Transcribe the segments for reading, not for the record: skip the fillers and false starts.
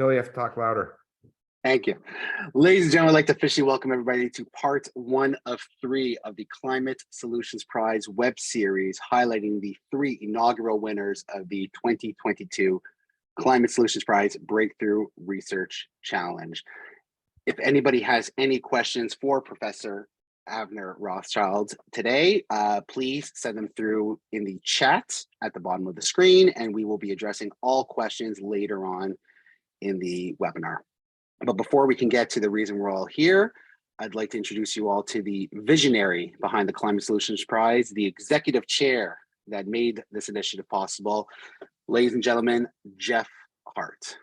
Bill, you have to talk louder. Thank you. Ladies and gentlemen, I'd like to officially welcome everybody to part 1 of 3 of the Climate Solutions Prize web series, highlighting the 3 inaugural winners of the 2022 Climate Solutions Prize Breakthrough Research Challenge. If anybody has any questions for Professor Avner Rotchschild today, please send them through in the chat at the bottom of the screen, and we will be addressing all questions later on in the webinar. But before we can get to the reason we're all here, I'd like to introduce you all to the visionary behind the Climate Solutions Prize, the executive chair that made this initiative possible. Ladies and gentlemen, Jeff Hart.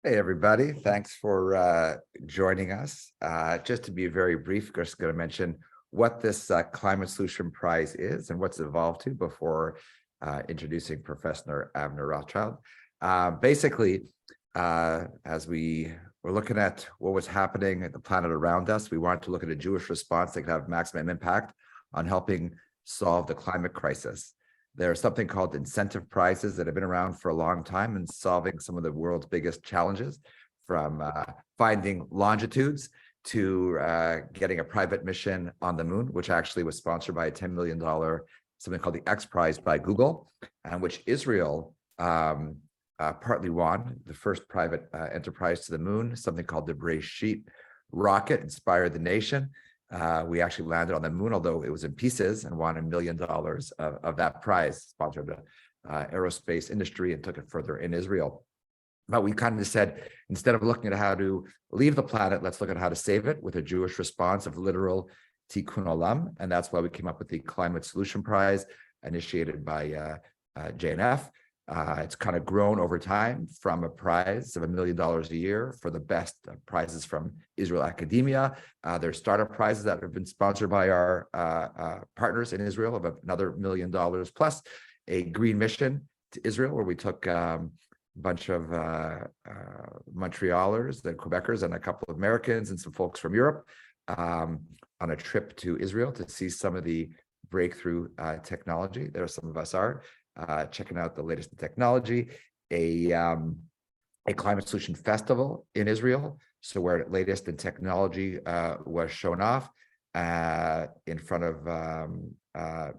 Hey, everybody. Thanks for joining us. Just to be very brief, just going to mention what this Climate Solution Prize is and what's evolved to before introducing Professor Avner Rotchschild. Basically, as we were looking at what was happening at the planet around us, we wanted to look at a Jewish response that could have maximum impact on helping solve the climate crisis. There's something called incentive prizes that have been around for a long time in solving some of the world's biggest challenges, from finding longitudes to getting a private mission on the moon, which actually was sponsored by a $10 million, something called the X Prize by Google, and which Israel partly won, the first private enterprise to the moon, something called the Rotchschild rocket, inspired the nation. We actually landed on the moon, although it was in pieces, and won $1 million of that prize, sponsored the aerospace industry and took it further in Israel. But we kind of said, instead of looking at how to leave the planet, let's look at how to save it with a Jewish response of literal tikkun olam. And that's why we came up with the Climate Solution Prize, initiated by JNF. It's kind of grown over time from a prize of $1 million a year for the best prizes from Israel academia. There's startup prizes that have been sponsored by our partners in Israel of another $1 million, plus a green mission to Israel, where we took a bunch of Montrealers, the Quebecers, and a couple of Americans and some folks from Europe on a trip to Israel to see some of the breakthrough technology. There some of us are. Checking out the latest in technology, a climate solution festival in Israel, so where latest in technology was shown off in front of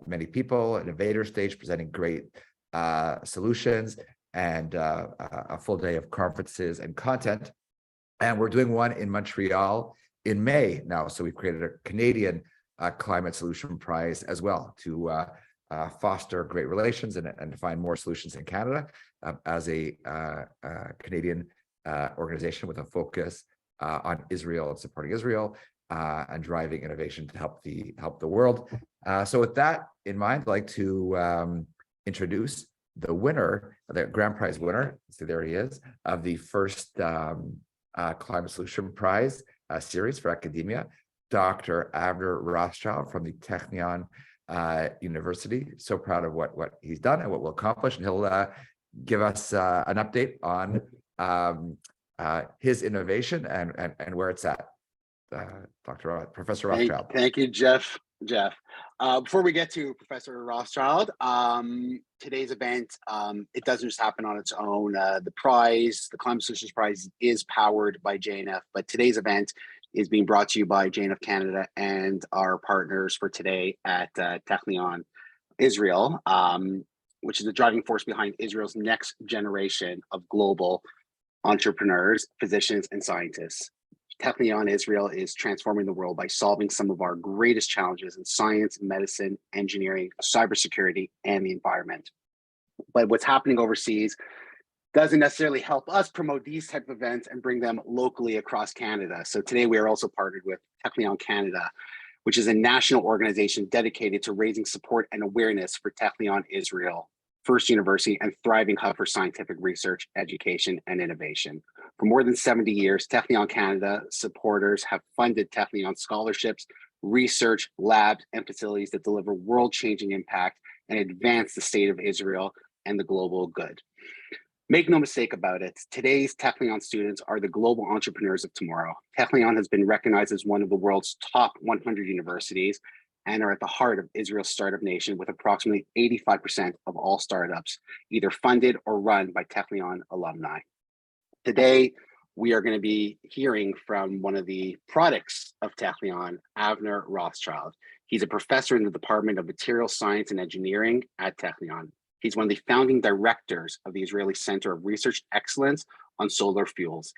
many people, an innovator stage presenting great solutions, and a full day of conferences and content. And we're doing one in Montreal in May now, so we've created a Canadian Climate Solution Prize as well to foster great relations and to find more solutions in Canada as a Canadian organization with a focus on Israel and supporting Israel and driving innovation to help the world. So with that in mind, I'd like to introduce the winner, the grand prize winner, see there he is, of the first Climate Solution Prize series for academia, Dr. Avner Rotchschild from the Technion University. So proud of what he's done and what we'll accomplish, and he'll give us an update on his innovation and where it's at. Professor Rotchschild. Thank you, Jeff. Before we get to Professor Rotchschild, today's event, it doesn't just happen on its own. The prize, the Climate Solutions Prize, is powered by JNF, but today's event is being brought to you by JNF Canada and our partners for today at Technion Israel, which is the driving force behind Israel's next generation of global entrepreneurs, physicians, and scientists. Technion Israel is transforming the world by solving some of our greatest challenges in science, medicine, engineering, cybersecurity, and the environment. But what's happening overseas doesn't necessarily help us promote these type of events and bring them locally across Canada. So today we are also partnered with Technion Canada, which is a national organization dedicated to raising support and awareness for Technion Israel, first university and thriving hub for scientific research, education, and innovation. For more than 70 years, Technion Canada supporters have funded Technion scholarships, research, labs, and facilities that deliver world-changing impact and advance the state of Israel and the global good. Make no mistake about it, today's Technion students are the global entrepreneurs of tomorrow. Technion has been recognized as one of the world's top 100 universities and are at the heart of Israel's startup nation, with approximately 85% of all startups either funded or run by Technion alumni. Today, we are going to be hearing from one of the products of Technion, Avner Rotchschild. He's a professor in the Department of Material Science and Engineering at Technion. He's one of the founding directors of the Israeli Center of Research Excellence on Solar Fuels.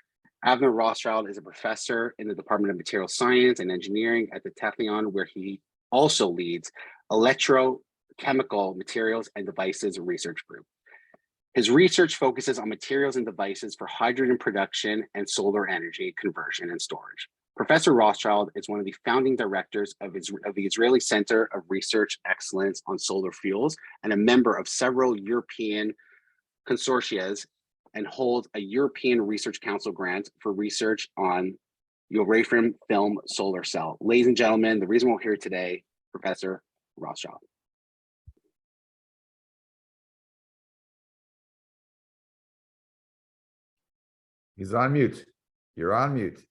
Avner Rotchschild is a professor in the Department of Material Science and Engineering at the Technion, where he also leads Electrochemical Materials and Devices Research Group. His research focuses on materials and devices for hydrogen production and solar energy conversion and storage. Professor Rotchschild is one of the founding directors of the Israeli Center of Research Excellence on Solar Fuels and a member of several European consortia and holds a European Research Council grant for research on urethane film solar cell. Ladies and gentlemen, the reason we're here today, Professor Rotchschild. He's on mute. You're on mute.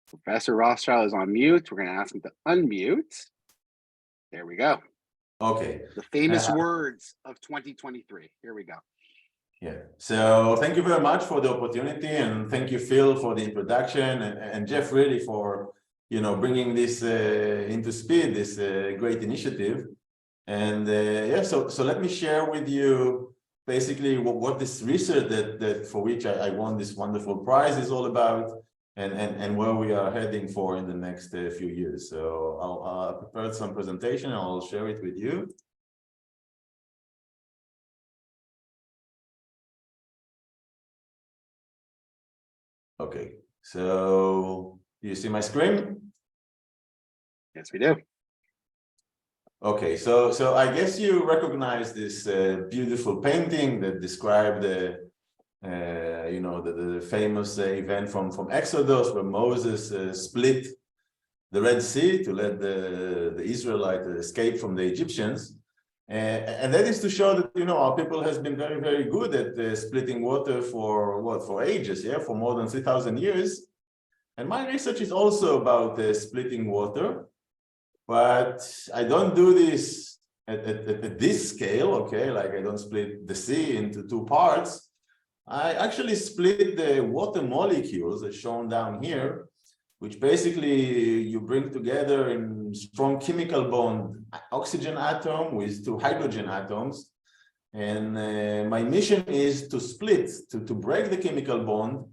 Professor Rotchschild is on mute. We're going to ask him to unmute. There we go. Okay. The famous words of 2023. Here we go. Yeah. So thank you very much for the opportunity, and thank you, Phil, for the introduction, and Jeff, really, for bringing this into speed, this great initiative. And yeah, so let me share with you basically what this research that for which I won this wonderful prize is all about, and where we are heading for in the next few years. So I'll prepare some presentation, and I'll share it with you. Okay, so do you see my screen? Yes, we do. Okay, so I guess you recognize this beautiful painting that described the famous event from Exodus, where Moses split the Red Sea to let the Israelites escape from the Egyptians. And that is to show that, our people has been very, very good at splitting water for ages, for more than 3,000 years. And my research is also about splitting water, but I don't do this at this scale, okay? Like, I don't split the sea into two parts. I actually split the water molecules, as shown down here, which basically you bring together in strong chemical bond oxygen atom with two hydrogen atoms. And my mission is to split, to break the chemical bond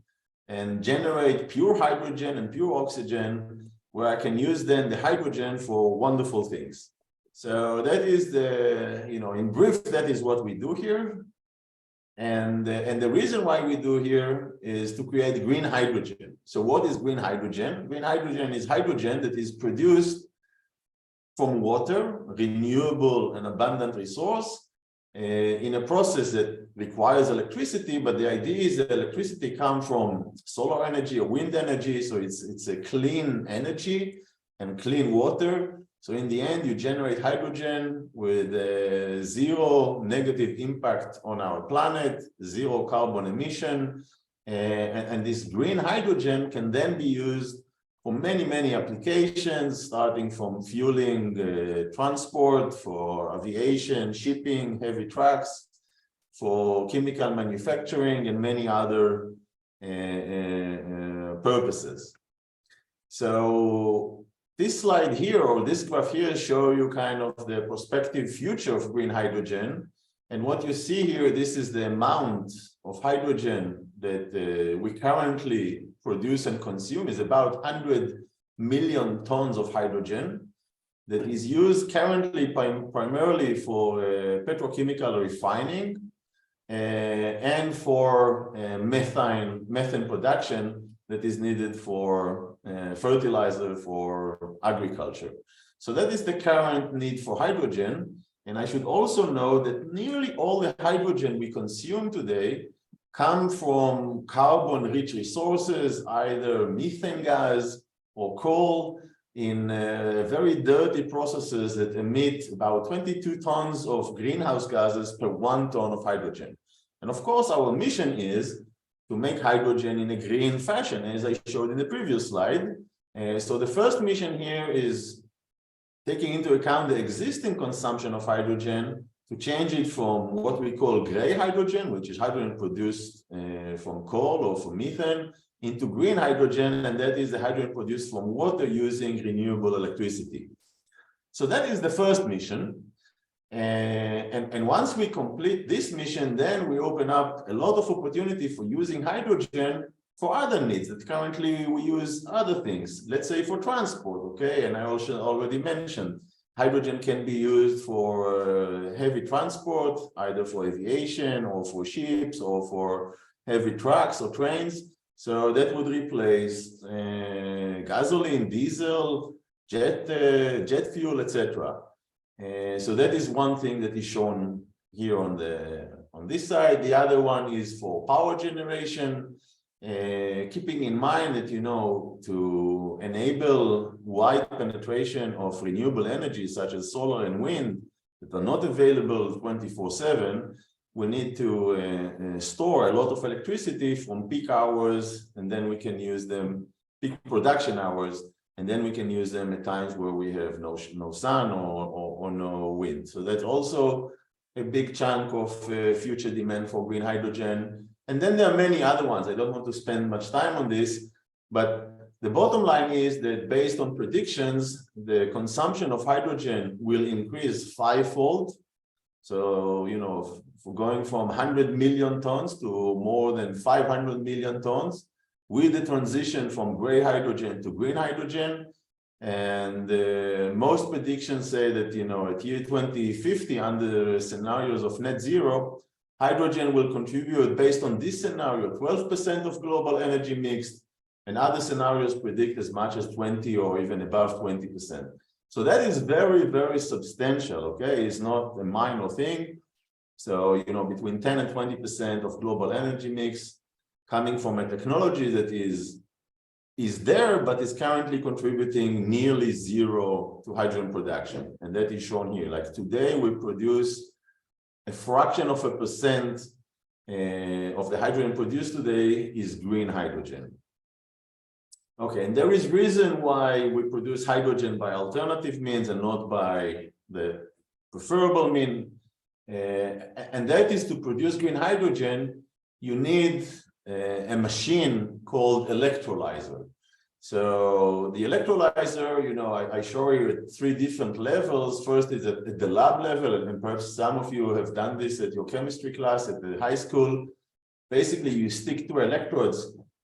and generate pure hydrogen and pure oxygen, where I can use then the hydrogen for wonderful things. So that is in brief, that is what we do here. And the reason why we do here is to create green hydrogen. So what is green hydrogen? Green hydrogen is hydrogen that is produced from water, renewable and abundant resource, in a process that requires electricity. But the idea is that electricity comes from solar energy or wind energy. So it's a clean energy and clean water. So in the end, you generate hydrogen with zero negative impact on our planet, zero carbon emission. And this green hydrogen can then be used for many, many applications, starting from fueling transport, for aviation, shipping, heavy trucks, for chemical manufacturing, and many other purposes. So this slide here, or this graph here, show you kind of the prospective future of green hydrogen. And what you see here, this is the amount of hydrogen that we currently produce and consume, is about 100 million tons of hydrogen that is used currently primarily for petrochemical refining and for methane production that is needed for fertilizer for agriculture. So that is the current need for hydrogen. And I should also know that nearly all the hydrogen we consume today come from carbon-rich resources, either methane gas or coal, in very dirty processes that emit about 22 tons of greenhouse gases per 1 ton of hydrogen. And of course, our mission is to make hydrogen in a green fashion, as I showed in the previous slide. So the first mission here is taking into account the existing consumption of hydrogen to change it from what we call gray hydrogen, which is hydrogen produced from coal or from methane, into green hydrogen, and that is the hydrogen produced from water using renewable electricity. So that is the first mission. And once we complete this mission, then we open up a lot of opportunity for using hydrogen for other needs that currently we use other things, let's say for transport, okay? And I also already mentioned, hydrogen can be used for heavy transport, either for aviation or for ships or for heavy trucks or trains. So that would replace gasoline, diesel, jet fuel, etc. So that is one thing that is shown here on this side. The other one is for power generation. Keeping in mind that, to enable wide penetration of renewable energy such as solar and wind that are not available 24/7, we need to store a lot of electricity from peak hours, and then we can use them, peak production hours, and then we can use them at times where we have no sun or no wind. So that's also a big chunk of future demand for green hydrogen. And then there are many other ones. I don't want to spend much time on this, but the bottom line is that based on predictions, the consumption of hydrogen will increase 5-fold. So, for going from 100 million tons to more than 500 million tons with the transition from gray hydrogen to green hydrogen. And most predictions say that, at year 2050, under scenarios of net zero, hydrogen will contribute, based on this scenario, 12% of global energy mix, and other scenarios predict as much as 20 or even above 20%. So that is very, very substantial, okay? It's not a minor thing. So, between 10 and 20% of global energy mix coming from a technology that is there, but is currently contributing nearly zero to hydrogen production. And that is shown here. Like today, we produce a fraction of a percent of the hydrogen produced today is green hydrogen. Okay, and there is reason why we produce hydrogen by alternative means and not by the preferable mean. And that is, to produce green hydrogen, you need a machine called electrolyzer. So the electrolyzer, I show you at 3 different levels. First is at the lab level, and perhaps some of you have done this at your chemistry class at the high school. Basically, you stick 2 electrodes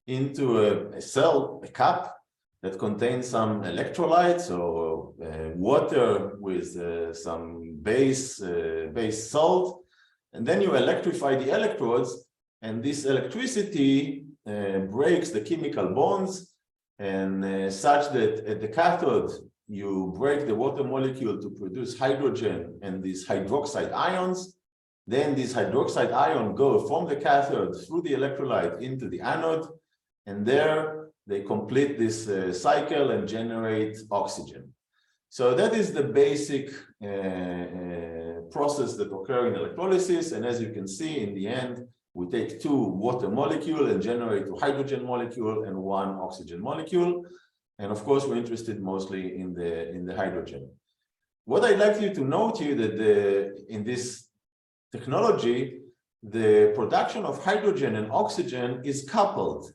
into a cell, a cup that contains some electrolytes, or water with some base salt, and then you electrify the electrodes, and this electricity breaks the chemical bonds, and such that at the cathode, you break the water molecule to produce hydrogen and these hydroxide ions. Then these hydroxide ions go from the cathode through the electrolyte into the anode, and there they complete this cycle and generate oxygen. So that is the basic process that occurs in electrolysis. And as you can see, in the end, we take 2 water molecules and generate 2 hydrogen molecules and 1 oxygen molecule. And of course, we're interested mostly in the hydrogen. What I'd like you to note here that in this technology, the production of hydrogen and oxygen is coupled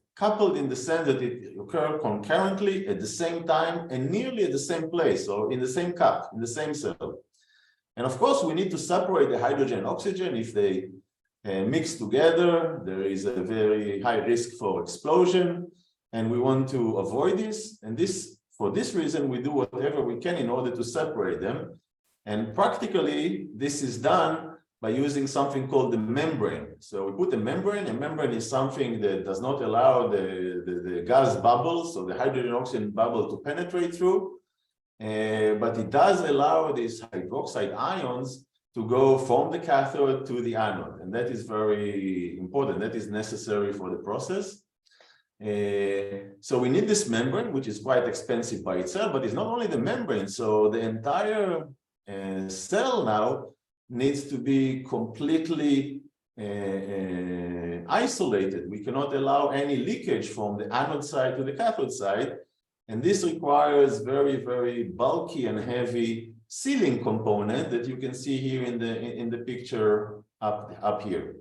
in the sense that it occurs concurrently at the same time and nearly at the same place, or in the same cup, in the same cell. And of course, we need to separate the hydrogen and oxygen. If they mix together, there is a very high risk for explosion, and we want to avoid this. And for this reason, we do whatever we can in order to separate them. And practically, this is done by using something called the membrane. So we put a membrane. A membrane is something that does not allow the gas bubbles, so the hydrogen oxygen bubble, to penetrate through, but it does allow these hydroxide ions to go from the cathode to the anode. And that is very important. That is necessary for the process. So we need this membrane, which is quite expensive by itself, but it's not only the membrane. So the entire cell now needs to be completely isolated. We cannot allow any leakage from the anode side to the cathode side. And this requires very, very bulky and heavy sealing component that you can see here in the picture up here.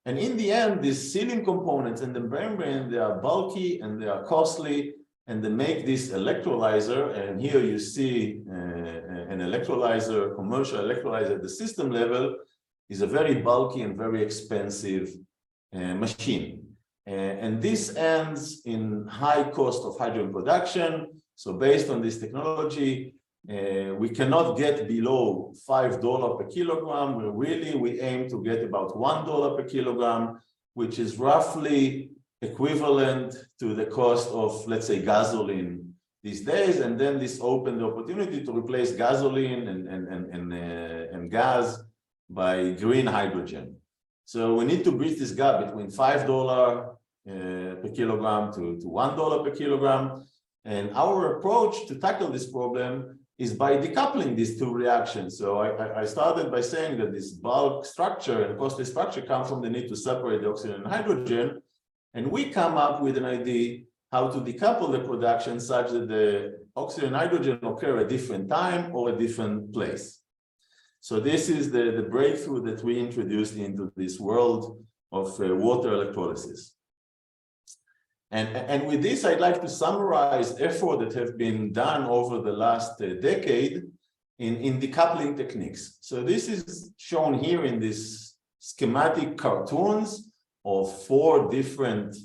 And in the end, these sealing components in the membrane, they are bulky and they are costly, and they make this electrolyzer. And here you see an electrolyzer, commercial electrolyzer at the system level, is a very bulky and very expensive machine. And this ends in high cost of hydrogen production. So based on this technology, we cannot get below $5 per kilogram. We aim to get about $1 per kilogram, which is roughly equivalent to the cost of, let's say, gasoline these days. And then this opened the opportunity to replace gasoline and gas by green hydrogen. So we need to bridge this gap between $5 per kilogram to $1 per kilogram. And our approach to tackle this problem is by decoupling these two reactions. So I started by saying that this bulk structure and costly structure come from the need to separate the oxygen and hydrogen. And we come up with an idea how to decouple the production such that the oxygen and hydrogen occur at a different time or a different place. So this is the breakthrough that we introduced into this world of water electrolysis. And with this, I'd like to summarize efforts that have been done over the last decade in decoupling techniques. So this is shown here in these schematic cartoons of 4 different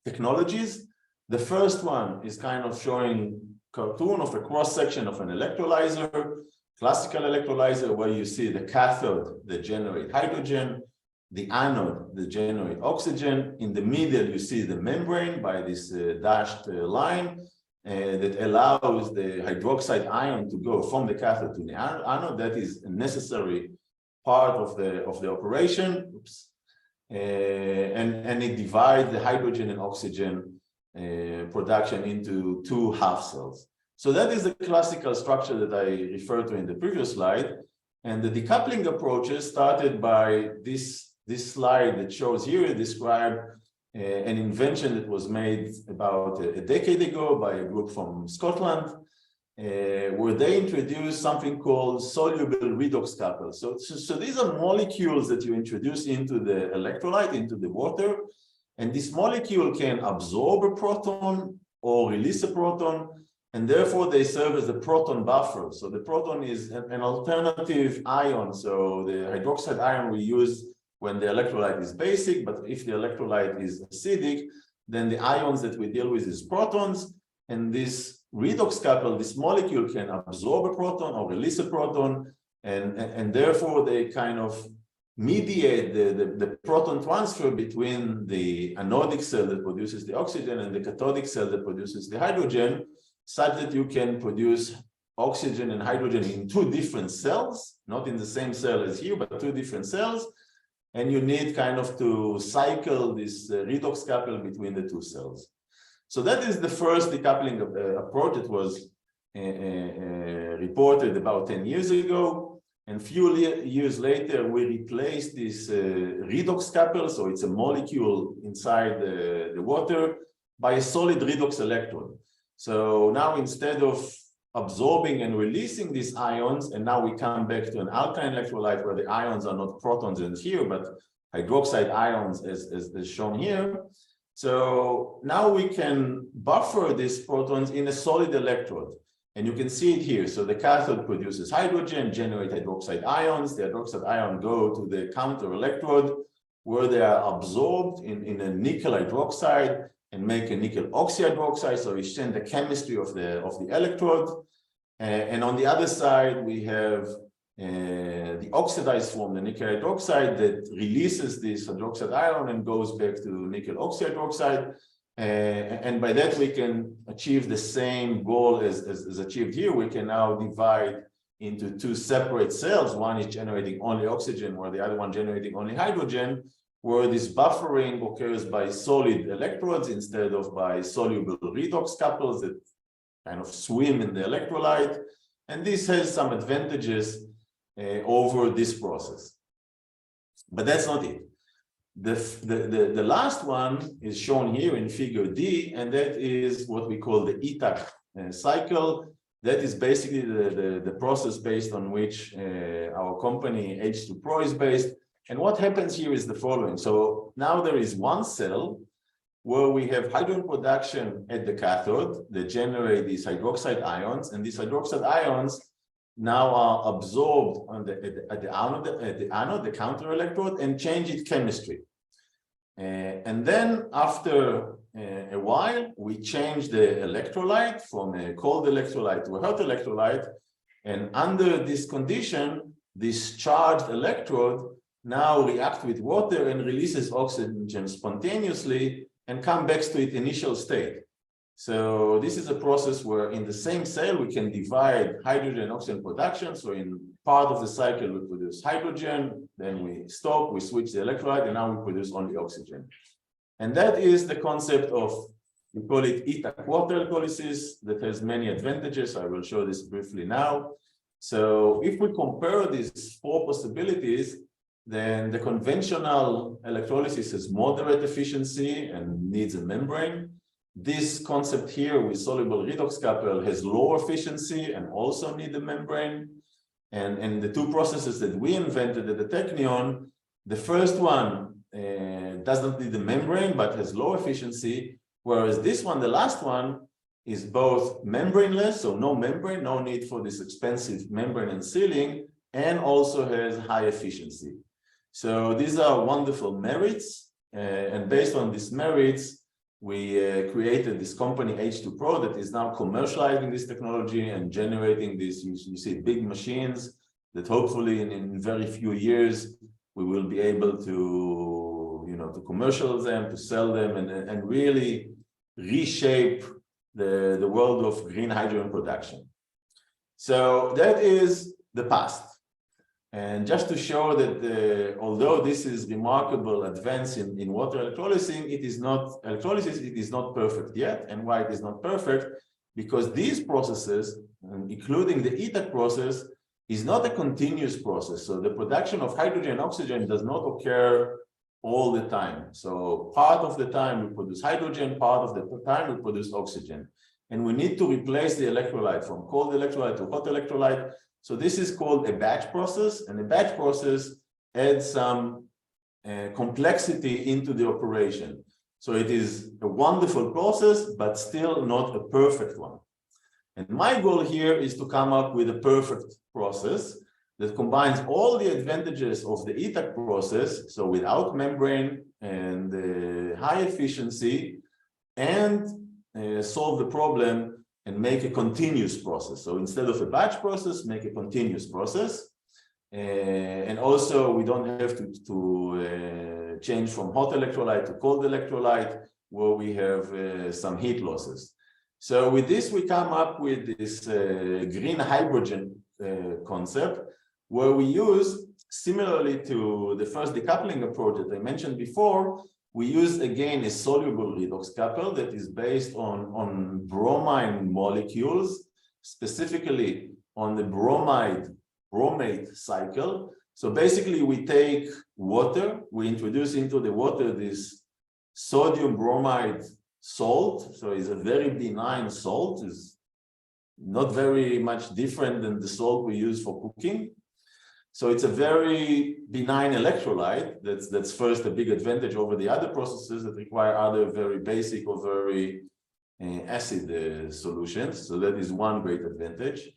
technologies. The first one is kind of showing cartoon of a cross-section of an electrolyzer, classical electrolyzer, where you see the cathode that generate hydrogen, the anode that generate oxygen. In the middle, you see the membrane by this dashed line that allows the hydroxide ion to go from the cathode to the anode. That is a necessary part of the operation. Oops. And it divides the hydrogen and oxygen production into 2 half cells. So that is the classical structure that I referred to in the previous slide. And the decoupling approaches started by this slide that shows here described an invention that was made about a decade ago by a group from Scotland, where they introduced something called soluble redox couples. So these are molecules that you introduce into the electrolyte, into the water, and this molecule can absorb a proton or release a proton, and therefore they serve as a proton buffer. So the proton is an alternative ion. So the hydroxide ion we use when the electrolyte is basic, but if the electrolyte is acidic, then the ions that we deal with is protons, and this redox couple, this molecule can absorb a proton or release a proton, and therefore they kind of mediate the proton transfer between the anodic cell that produces the oxygen and the cathodic cell that produces the hydrogen, such that you can produce oxygen and hydrogen in 2 different cells, not in the same cell as here, but 2 different cells. And you need kind of to cycle this redox couple between the 2 cells. So that is the first decoupling approach that was reported about 10 years ago. And few years later, we replaced this redox couple, so it's a molecule inside the water, by a solid redox electrode. So now instead of absorbing and releasing these ions, and now we come back to an alkaline electrolyte where the ions are not protons as here, but hydroxide ions as shown here. So now we can buffer these protons in a solid electrode. And you can see it here. So the cathode produces hydrogen, generate hydroxide ions. The hydroxide ion go to the counter electrode where they are absorbed in a nickel hydroxide and make a nickel oxyhydroxide. So we change the chemistry of the electrode. And on the other side, we have the oxidized form, the nickel hydroxide, that releases this hydroxide ion and goes back to nickel oxyhydroxide. And by that, we can achieve the same goal as achieved here. We can now divide into 2 separate cells. One is generating only oxygen, where the other one generating only hydrogen, where this buffering occurs by solid electrodes instead of by soluble redox couples that kind of swim in the electrolyte. And this has some advantages over this process. But that's not it. The last one is shown here in figure D, and that is what we call the ETAC cycle. That is basically the process based on which our company H2Pro is based. And what happens here is the following. So now there is one cell where we have hydrogen production at the cathode that generate these hydroxide ions, and these hydroxide ions now are absorbed on at the anode, the counter electrode, and change its chemistry. And then after a while, we change the electrolyte from a cold electrolyte to a hot electrolyte. And under this condition, this charged electrode now reacts with water and releases oxygen spontaneously and come back to its initial state. So this is a process where in the same cell, we can divide hydrogen and oxygen production. So in part of the cycle, we produce hydrogen, then we stop, we switch the electrolyte, and now we produce only oxygen. And that is the concept of, we call it ETAC water electrolysis, that has many advantages. I will show this briefly now. So if we compare these four possibilities, then the conventional electrolysis has moderate efficiency and needs a membrane. This concept here with soluble redox couple has low efficiency and also need a membrane. And the two processes that we invented at the Technion, the first one doesn't need a membrane but has low efficiency, whereas this one, the last one, is both membraneless, so no membrane, no need for this expensive membrane and sealing, and also has high efficiency. So these are wonderful merits, and based on these merits, we created this company H2Pro that is now commercializing this technology and generating this, you see big machines that hopefully in very few years, we will be able to, to commercialize them, to sell them, and really reshape the world of green hydrogen production. So that is the past. And just to show that although this is remarkable advance in water electrolysis, it is not perfect yet. And why it is not perfect? Because these processes, including the ETAC process, is not a continuous process. So the production of hydrogen and oxygen does not occur all the time. So part of the time we produce hydrogen, part of the time we produce oxygen. And we need to replace the electrolyte from cold electrolyte to hot electrolyte. So this is called a batch process, and a batch process adds some complexity into the operation. So it is a wonderful process, but still not a perfect one. And my goal here is to come up with a perfect process that combines all the advantages of the ETAC process, so without membrane and high efficiency, and solve the problem and make a continuous process. So instead of a batch process, make a continuous process. And also we don't have to change from hot electrolyte to cold electrolyte where we have some heat losses. So with this, we come up with this green hydrogen concept where we use, similarly to the first decoupling approach that I mentioned before, we use again a soluble redox couple that is based on bromine molecules, specifically on the bromate cycle. So basically we take water, we introduce into the water this sodium bromide salt. So it's a very benign salt, it's not very much different than the salt we use for cooking. So it's a very benign electrolyte. That's first a big advantage over the other processes that require other very basic or very acid solutions. So that is one great advantage.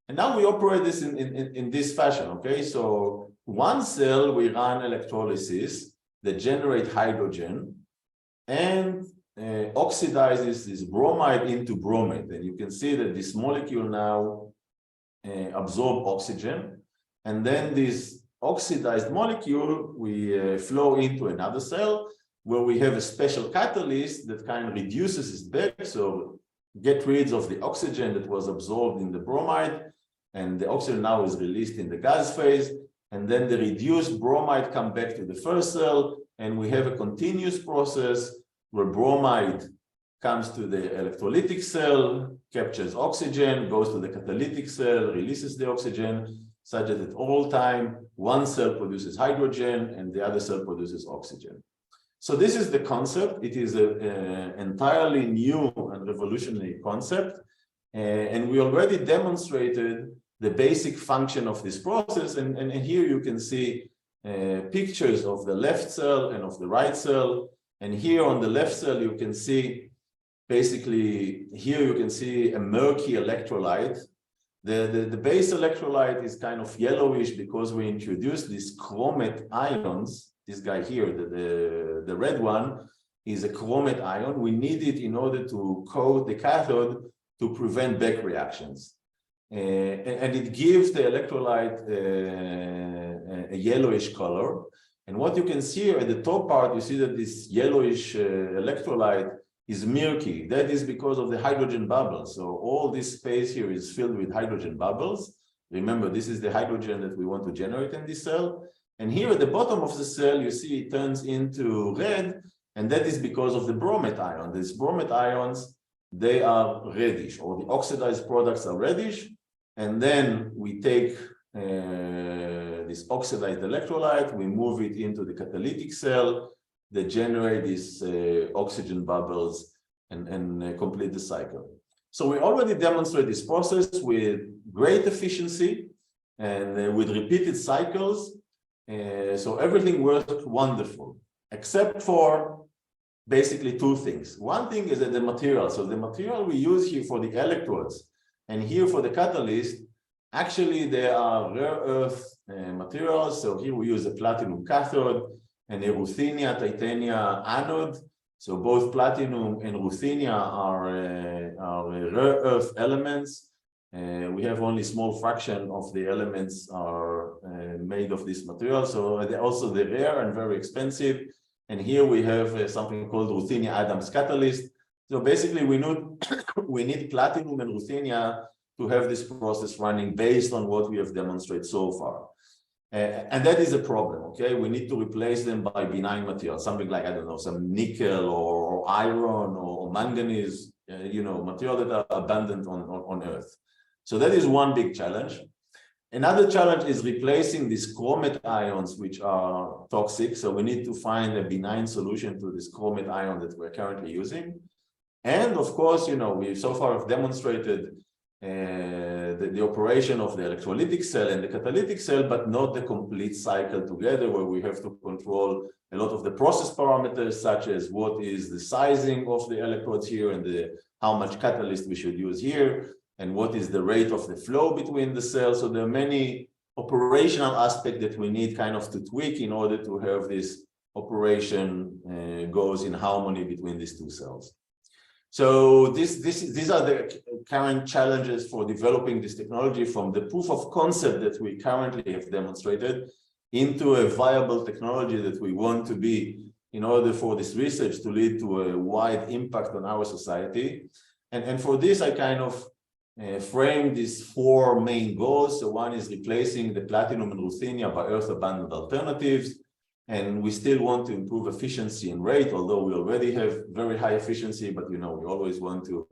And now we operate this in this fashion, okay? So one cell, we run electrolysis that generate hydrogen and oxidizes this bromide into bromate. And you can see that this molecule now absorbs oxygen. And then this oxidized molecule, we flow into another cell where we have a special catalyst that kind of reduces it back. So get rid of the oxygen that was absorbed in the bromide, and the oxygen now is released in the gas phase. And then the reduced bromide come back to the first cell, and we have a continuous process where bromide comes to the electrolytic cell, captures oxygen, goes to the catalytic cell, releases the oxygen. such that at all time, one cell produces hydrogen and the other cell produces oxygen. So this is the concept. It is an entirely new and revolutionary concept. And we already demonstrated the basic function of this process. And here you can see pictures of the left cell and of the right cell. And here on the left cell, you can see, basically, here you can see a murky electrolyte. The base electrolyte is kind of yellowish because we introduced these chromate ions. This guy here, the red one, is a chromate ion. We need it in order to coat the cathode to prevent back reactions. And it gives the electrolyte a yellowish color. And what you can see at the top part, you see that this yellowish electrolyte is murky. That is because of the hydrogen bubbles. So all this space here is filled with hydrogen bubbles. Remember, this is the hydrogen that we want to generate in this cell. And here at the bottom of the cell, you see it turns into red, and that is because of the bromate ion. These bromate ions, they are reddish, or the oxidized products are reddish. And then we take this oxidized electrolyte, we move it into the catalytic cell, that generate these oxygen bubbles and complete the cycle. So we already demonstrate this process with great efficiency and with repeated cycles. So everything worked wonderful, except for basically two things. One thing is that the material. So the material we use here for the electrodes and here for the catalyst, actually they are rare earth materials. So here we use a platinum cathode and a ruthenia titania anode. So both platinum and ruthenia are rare earth elements. We have only small fraction of the elements are made of this material. So they're also they're rare and very expensive. And here we have something called ruthenia Adams catalyst. So basically we need platinum and ruthenia to have this process running based on what we have demonstrated so far. And that is a problem, okay? We need to replace them by benign materials, something like, I don't know, some nickel or iron or manganese, material that are abundant on Earth. So that is one big challenge. Another challenge is replacing these chromate ions, which are toxic. So we need to find a benign solution to this chromate ion that we're currently using. And of course, we so far have demonstrated the operation of the electrolytic cell and the catalytic cell, but not the complete cycle together, where we have to control a lot of the process parameters, such as what is the sizing of the electrodes here and how much catalyst we should use here, and what is the rate of the flow between the cells. So there are many operational aspects that we need kind of to tweak in order to have this operation goes in harmony between these two cells. So these are the current challenges for developing this technology, from the proof of concept that we currently have demonstrated into a viable technology that we want to be in order for this research to lead to a wide impact on our society. And for this, I kind of frame these four main goals. So one is replacing the platinum and ruthenia by earth-abundant alternatives. And we still want to improve efficiency and rate, although we already have very high efficiency, but we always want to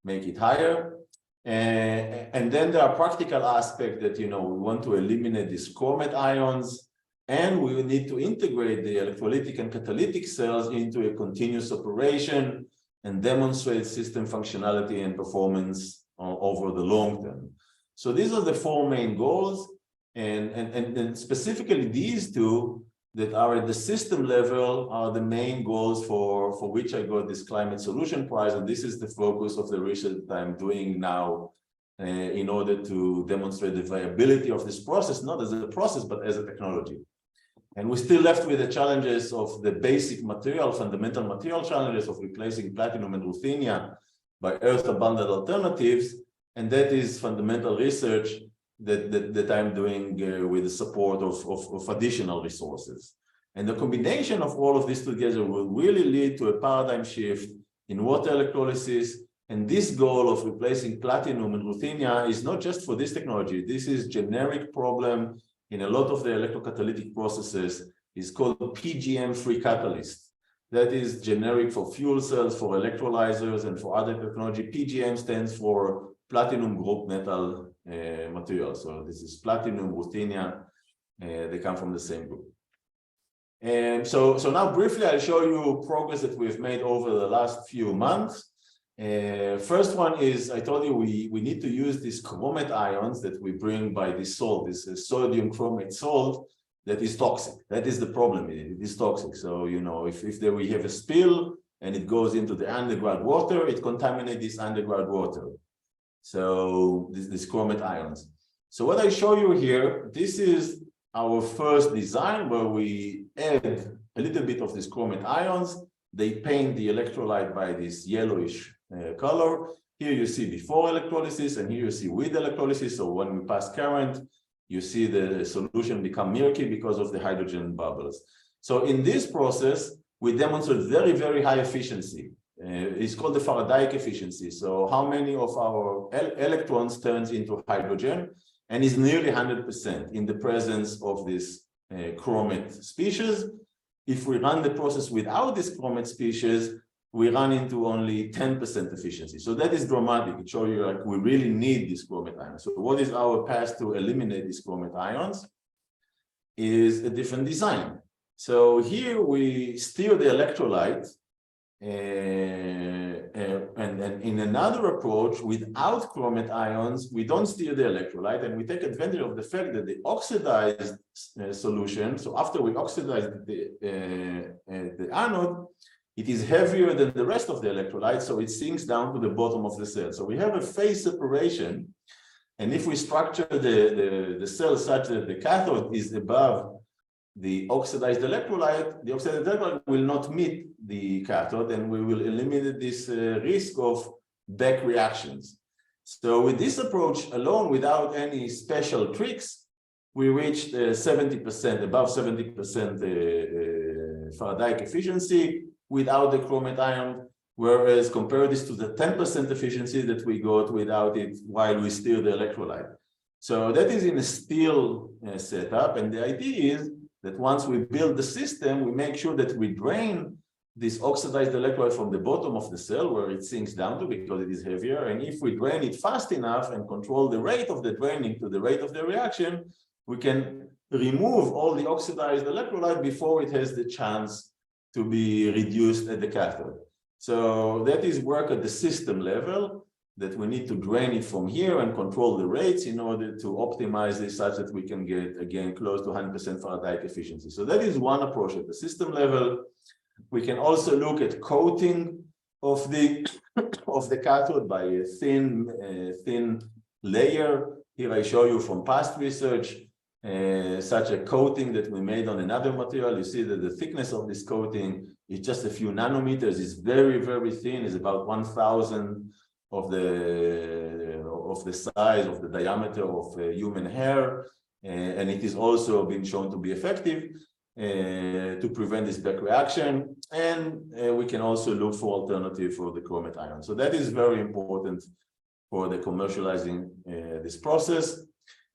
make it higher. And then there are practical aspects that, we want to eliminate these chromate ions, and we need to integrate the electrolytic and catalytic cells into a continuous operation and demonstrate system functionality and performance over the long term. So these are the four main goals, and specifically these two that are at the system level are the main goals for which I got this Climate Solution Prize. And this is the focus of the research that I'm doing now in order to demonstrate the viability of this process, not as a process, but as a technology. And we're still left with the challenges of the basic material, fundamental material challenges of replacing platinum and ruthenia by earth-abundant alternatives. And that is fundamental research that I'm doing with the support of additional resources. And the combination of all of this together will really lead to a paradigm shift in water electrolysis. And this goal of replacing platinum and ruthenia is not just for this technology. This is generic problem in a lot of the electrocatalytic processes. Is called PGM-free catalyst. That is generic for fuel cells, for electrolyzers, and for other technology. PGM stands for platinum group metal materials. So this is platinum, ruthenium. They come from the same group. And so now briefly, I'll show you progress that we've made over the last few months. First one is, I told you we need to use these chromate ions that we bring by this salt, this sodium chromate salt that is toxic. That is the problem. It is toxic. So, you know, if we have a spill and it goes into the underground water, it contaminates this underground water. So this chromate ions. So what I show you here, this is our first design where we add a little bit of these chromate ions. They paint the electrolyte by this yellowish color. Here you see before electrolysis, and here you see with electrolysis. So when we pass current, you see the solution become murky because of the hydrogen bubbles. So in this process, we demonstrate very, very high efficiency. It's called the Faradaic efficiency. So how many of our electrons turns into hydrogen, and is nearly 100% in the presence of this chromate species. If we run the process without this chromate species, we run into only 10% efficiency. So that is dramatic. It shows you like we really need these chromate ions. So what is our path to eliminate these chromate ions? Is a different design. So here we steer the electrolyte, and in another approach, without chromate ions, we don't steer the electrolyte, and we take advantage of the fact that the oxidized solution, so after we oxidize the anode, it is heavier than the rest of the electrolyte, so it sinks down to the bottom of the cell. So we have a phase separation, and if we structure the cell such that the cathode is above the oxidized electrolyte will not meet the cathode, and we will eliminate this risk of back reactions. So with this approach alone, without any special tricks, we reached 70%, above 70% Faradaic efficiency without the chromate ion, whereas compare this to the 10% efficiency that we got without it while we steer the electrolyte. So that is in a steel setup, and the idea is that once we build the system, we make sure that we drain this oxidized electrolyte from the bottom of the cell where it sinks down to because it is heavier. And if we drain it fast enough and control the rate of the draining to the rate of the reaction, we can remove all the oxidized electrolyte before it has the chance to be reduced at the cathode. So that is work at the system level, that we need to drain it from here and control the rates in order to optimize this such that we can get, again, close to 100% Faradaic efficiency. So that is one approach at the system level. We can also look at coating of the cathode by a thin layer. Here I show you from past research, such a coating that we made on another material. You see that the thickness of this coating is just a few nanometers. It's very, very thin. It's about 1,000 of the size of the diameter of human hair, and it is also been shown to be effective to prevent this back reaction. And we can also look for alternative for the chromate ion. So that is very important for the commercializing this process.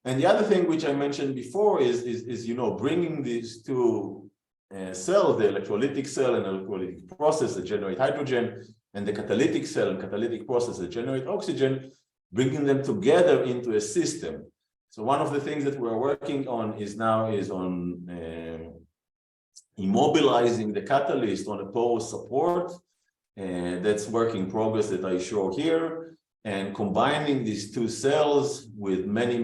And the other thing which I mentioned before is you know, bringing these two cells, the electrolytic cell and electrolytic process that generate hydrogen, and the catalytic cell and catalytic process that generate oxygen, bringing them together into a system. So one of the things that we're working on is on immobilizing the catalyst on a porous support. That's work in progress that I show here, and combining these two cells with many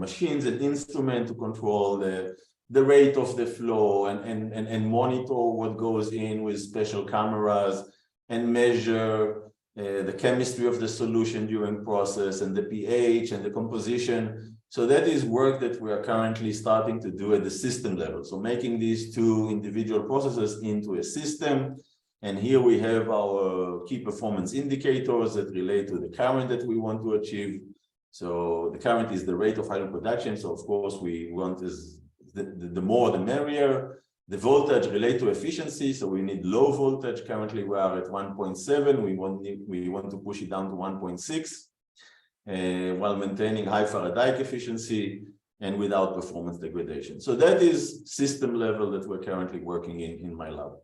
machines and instruments to control the rate of the flow and monitor what goes in with special cameras, and measure the chemistry of the solution during process, and the pH and the composition. So that is work that we are currently starting to do at the system level. So making these two individual processes into a system. And here we have our key performance indicators that relate to the current that we want to achieve. So the current is the rate of hydrogen production. So of course we want is the more the merrier. The voltage relate to efficiency, so we need low voltage. Currently, we are at 1.7. We want to push it down to 1.6, while maintaining high Faradaic efficiency and without performance degradation. So that is system level that we're currently working in my lab.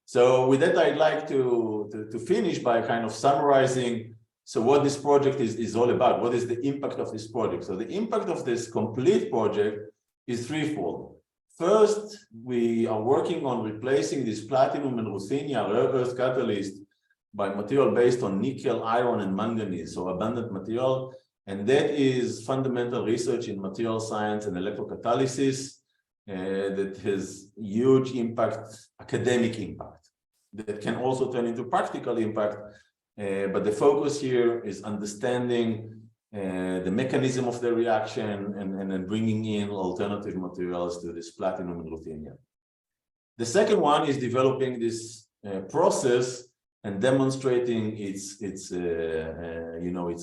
So with that, I'd like to finish by kind of summarizing So what this project is all about, what is the impact of this project? So the impact of this complete project is threefold. First, we are working on replacing this platinum and ruthenium rare earth catalyst by material based on nickel, iron, and manganese, so abundant material. And that is fundamental research in material science and electrocatalysis that has huge impact, academic impact, that can also turn into practical impact. But the focus here is understanding the mechanism of the reaction and then bringing in alternative materials to this platinum and ruthenium. The second one is developing this process and demonstrating its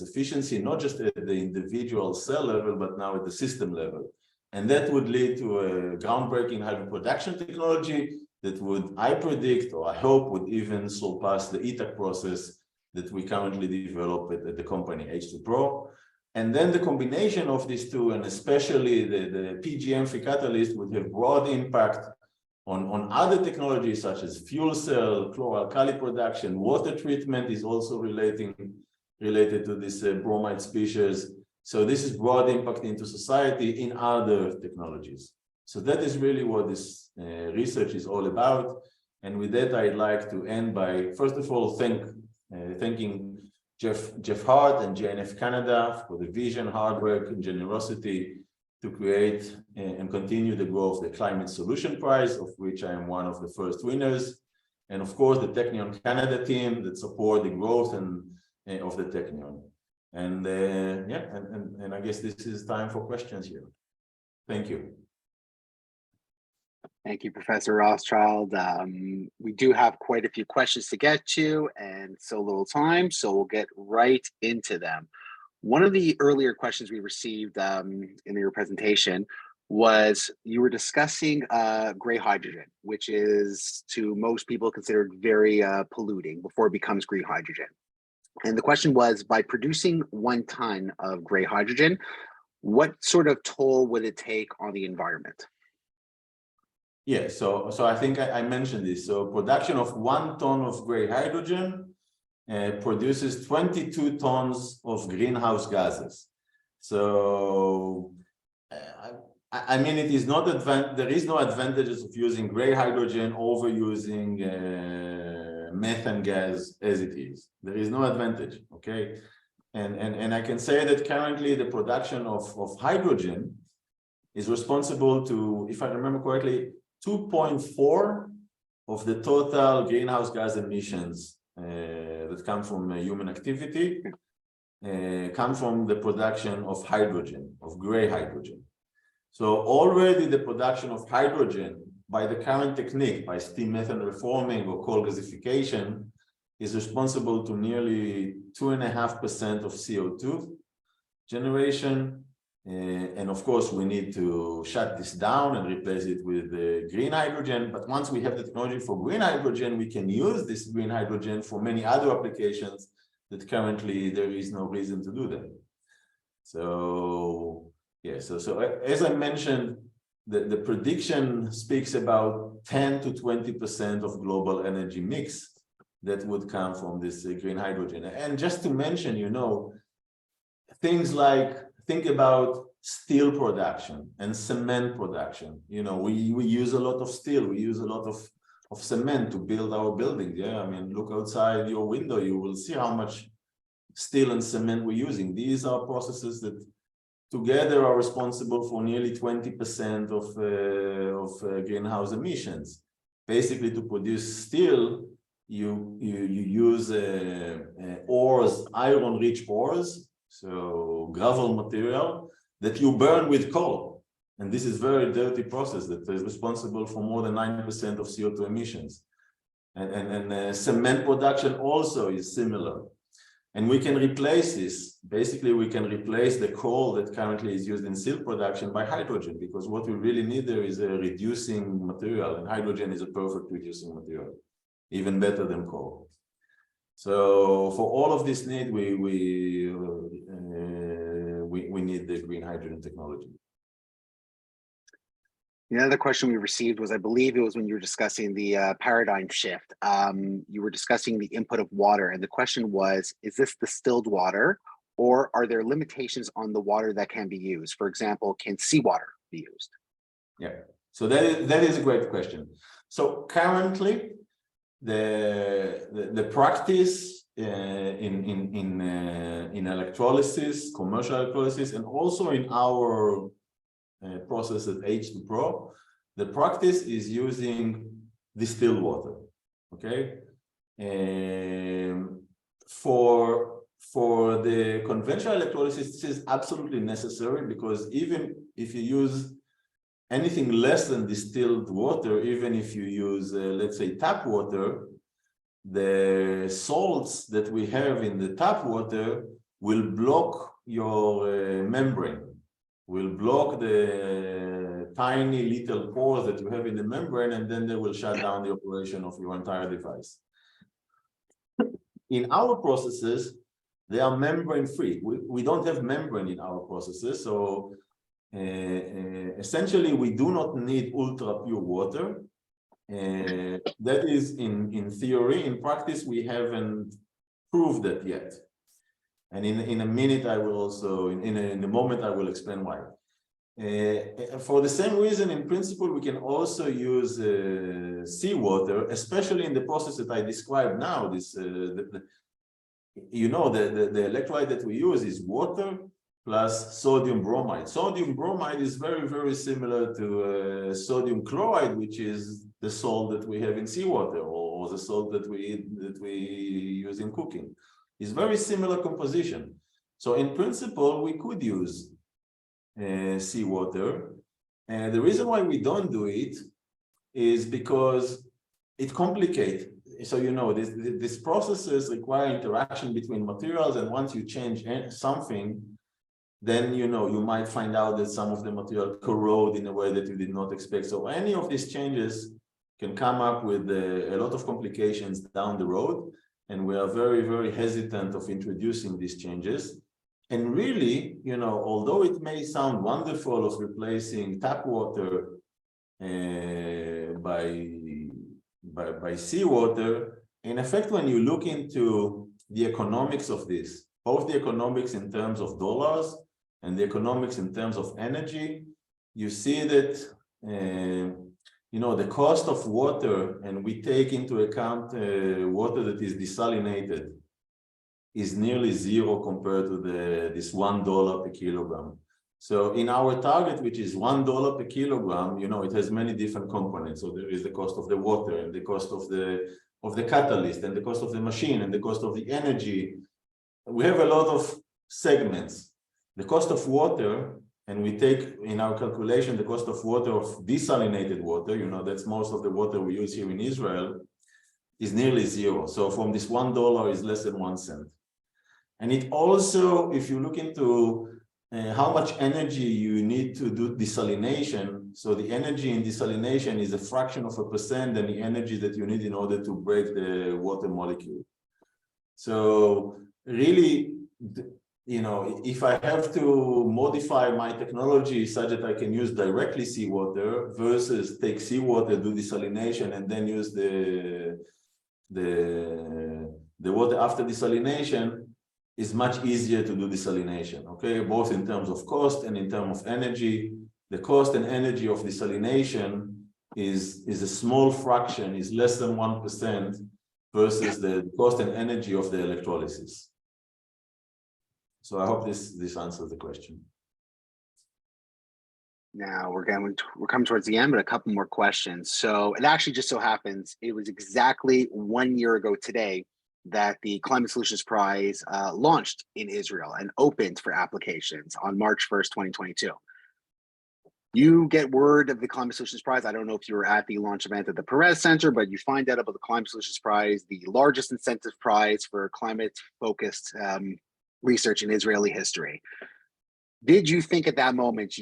efficiency, not just at the individual cell level, but now at the system level. And that would lead to a groundbreaking hydrogen production technology that would, I predict, or I hope, would even surpass the ETAC process that we currently develop at the company H2 Pro. And then the combination of these two, and especially the PGM-free catalyst, would have broad impact on other technologies such as fuel cell, chloralkali production, water treatment is also related to this bromide species. So this is broad impact into society in other technologies. So that is really what this research is all about. And with that, I'd like to end by, first of all, thanking Jeff Hart and JNF Canada for the vision, hard work, and generosity to create and continue the growth of the Climate Solution Prize, of which I am one of the first winners. And of course, the Technion Canada team that support the growth of the Technion. And and I guess this is time for questions here. Thank you. Thank you, Professor Rotchschild. We do have quite a few questions to get to and so little time, so we'll get right into them. One of the earlier questions we received in your presentation was you were discussing gray hydrogen, which is to most people considered very polluting before it becomes green hydrogen. And the question was, by producing 1 ton of gray hydrogen, what sort of toll would it take on the environment? Yeah, so I think I mentioned this. So production of 1 ton of gray hydrogen produces 22 tons of greenhouse gases. So I mean, it is not there is no advantages of using gray hydrogen over using methane gas as it is. There is no advantage, okay? And I can say that currently the production of hydrogen is responsible to, if I remember correctly, 2.4 of the total greenhouse gas emissions that come from human activity come from the production of hydrogen, of gray hydrogen. So already the production of hydrogen by the current technique, by steam methane reforming or coal gasification, is responsible to nearly 2.5% of CO2 generation. And of course, we need to shut this down and replace it with green hydrogen. But once we have the technology for green hydrogen, we can use this green hydrogen for many other applications that currently there is no reason to do that. So, yeah, so as I mentioned, the prediction speaks about 10 to 20% of global energy mix that would come from this green hydrogen. And just to mention, you know, things like, think about steel production and cement production. You know, we use a lot of steel, we use a lot of cement to build our buildings. Yeah, I mean, look outside your window, you will see how much steel and cement we're using. These are processes that together are responsible for nearly 20% of greenhouse emissions. Basically, to produce steel, you use ores, iron-rich ores, so gravel material that you burn with coal. And this is a very dirty process that is responsible for more than 9% of CO2 emissions. And cement production also is similar. And we can replace this. Basically, we can replace the coal that currently is used in steel production by hydrogen, because what we really need there is a reducing material, and hydrogen is a perfect reducing material, even better than coal. So for all of this need, we need the green hydrogen technology. The other question we received was, I believe it was when you were discussing the paradigm shift. You were discussing the input of water, and the question was, is this distilled water, or are there limitations on the water that can be used? For example, can seawater be used? Yeah, so that is a great question. So currently, the practice in electrolysis, commercial electrolysis, and also in our process at H2 Pro, the practice is using distilled water. Okay, for the conventional electrolysis, this is absolutely necessary, because even if you use anything less than distilled water, even if you use, let's say, tap water, the salts that we have in the tap water will block your membrane, will block the tiny little pores that you have in the membrane, and then they will shut down the operation of your entire device. In our processes, they are membrane free. We don't have membrane in our processes, so essentially we do not need ultra pure water. That is in theory. In practice, we haven't proved that yet. And in a minute, I will also, in a moment, I will explain why. For the same reason, in principle, we can also use seawater, especially in the process that I described now. This, the electrolyte that we use is water plus sodium bromide. Sodium bromide is very, very similar to sodium chloride, which is the salt that we have in seawater, or the salt that we use in cooking. It's very similar composition. So in principle, we could use seawater. And the reason why we don't do it is because it complicates. So these processes require interaction between materials, and once you change something, then you might find out that some of the material corrode in a way that you did not expect. So any of these changes can come up with a lot of complications down the road, and we are very, very hesitant of introducing these changes. And really, although it may sound wonderful of replacing tap water by seawater, in effect, when you look into the economics of this, both the economics in terms of dollars and the economics in terms of energy, you see that the cost of water, and we take into account water that is desalinated, is nearly zero compared to this $1 per kilogram. So in our target, which is $1 per kilogram, it has many different components. So there is the cost of the water, and the cost of the catalyst, and the cost of the machine, and the cost of the energy. We have a lot of segments. The cost of water, and we take in our calculation the cost of water of desalinated water, that's most of the water we use here in Israel, is nearly zero. So from this $1 is less than 1 cent. And it also, if you look into how much energy you need to do desalination, so the energy in desalination is a fraction of a percent than the energy that you need in order to break the water molecule. So really, if I have to modify my technology such that I can use directly seawater versus take seawater, do desalination, and then use the water after desalination, is much easier to do desalination, okay? Both in terms of cost and in terms of energy. The cost and energy of desalination is a small fraction, is less than 1% versus the cost and energy of the electrolysis. So I hope this answers the question. Now we're coming towards the end, but a couple more questions. So it actually just so happens it was exactly 1 year ago today that the Climate Solutions Prize launched in Israel and opened for applications on March 1st, 2022. You get word of the Climate Solutions Prize. I don't know if you were at the launch event at the Perez Center, but you find out about the Climate Solutions Prize, the largest incentive prize for climate-focused research in Israeli history. Did you think at that moment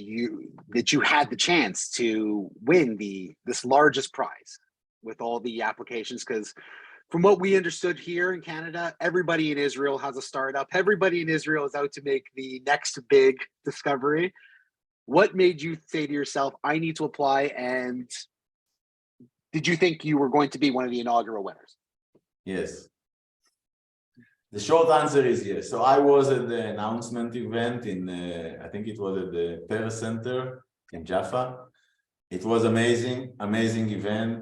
that you had the chance to win this largest prize with all the applications? Because from what we understood here in Canada, everybody in Israel has a startup. Everybody in Israel is out to make the next big discovery. What made you say to yourself, I need to apply? And did you think you were going to be one of the inaugural winners? Yes. The short answer is yes. So I was at the announcement event in, I think it was at the Paris Center in Jaffa. It was amazing, amazing event.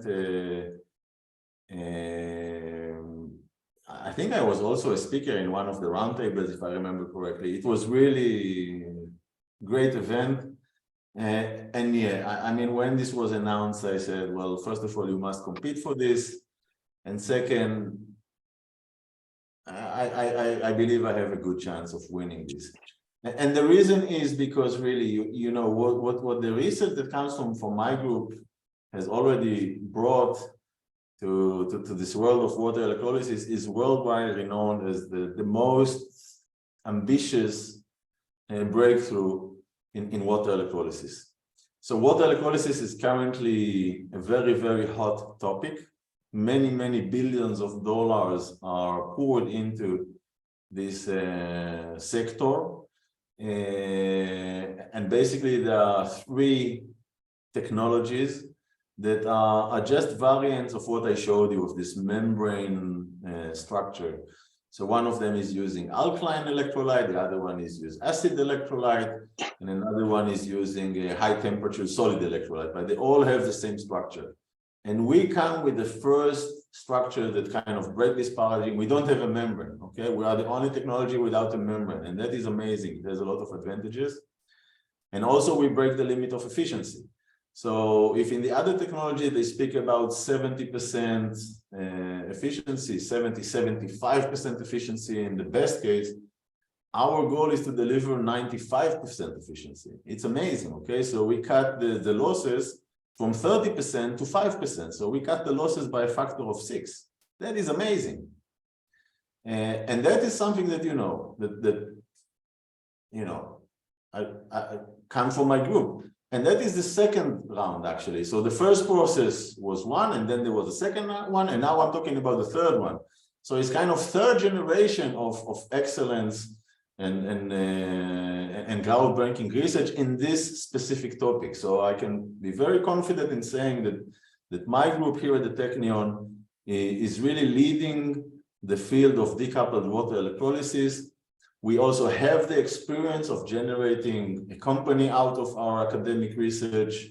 I think I was also a speaker in one of the roundtables, if I remember correctly. It was really great event. And yeah, I mean, when this was announced, I said, well, first of all, you must compete for this. And second, I believe I have a good chance of winning this. And the reason is because really, you know, what the research that comes from my group has already brought to this world of water electrolysis is worldwide renowned as the most ambitious breakthrough in water electrolysis. So water electrolysis is currently a very, very hot topic. Many billions of dollars are poured into this sector. And basically there are three technologies that are just variants of what I showed you of this membrane structure. So one of them is using alkaline electrolyte, the other one is using acid electrolyte, and another one is using a high temperature solid electrolyte, but they all have the same structure. And we come with the first structure that kind of break this paradigm. We don't have a membrane, okay? We are the only technology without a membrane, and that is amazing. There's a lot of advantages. And also we break the limit of efficiency. So if in the other technology, they speak about 70% efficiency, 75% efficiency in the best case, our goal is to deliver 95% efficiency. It's amazing, okay? So we cut the losses from 30% to 5%. So we cut the losses by a factor of 6. That is amazing. And that is something that, you know, I come from my group. And that is the second round, actually. So the first process was one, and then there was a second one, and now I'm talking about the third one. So it's kind of third generation of excellence and groundbreaking research in this specific topic. So I can be very confident in saying that my group here at the Technion is really leading the field of decoupled water electrolysis. We also have the experience of generating a company out of our academic research,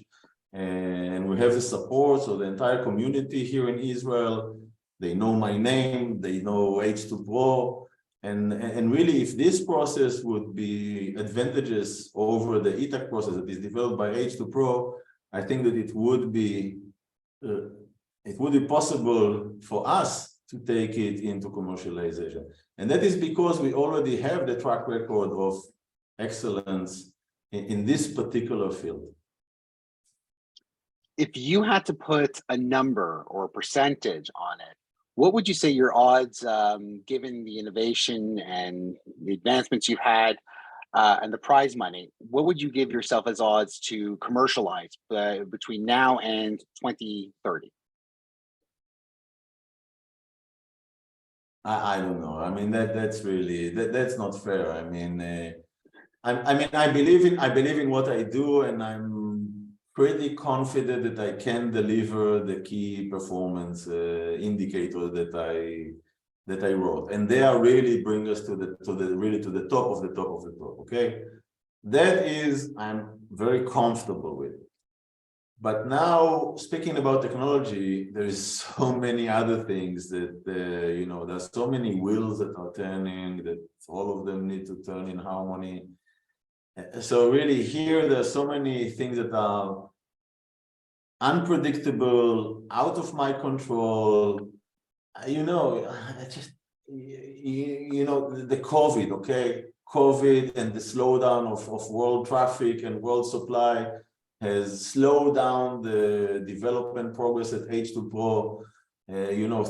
and we have the support. So the entire community here in Israel, they know my name, they know H2Pro, and really, if this process would be advantageous over the ETAC process that is developed by H2Pro, I think that it would be possible for us to take it into commercialization. And that is because we already have the track record of excellence in this particular field. If you had to put a number or a percentage on it, what would you say your odds, given the innovation and the advancements you've had and the prize money, what would you give yourself as odds to commercialize between now and 2030? I don't know. I mean, that's really that's not fair. I mean, I believe in what I do, and I'm pretty confident that I can deliver the key performance indicator that I wrote, and they are really bring us to the top of the top of the top. Okay, that is I'm very comfortable with. But now, speaking about technology, there is so many other things that, there's so many wheels that are turning, that all of them need to turn in harmony. So really here, there are so many things that are unpredictable, out of my control. The COVID, okay? COVID and the slowdown of world traffic and world supply has slowed down the development progress at H2Pro.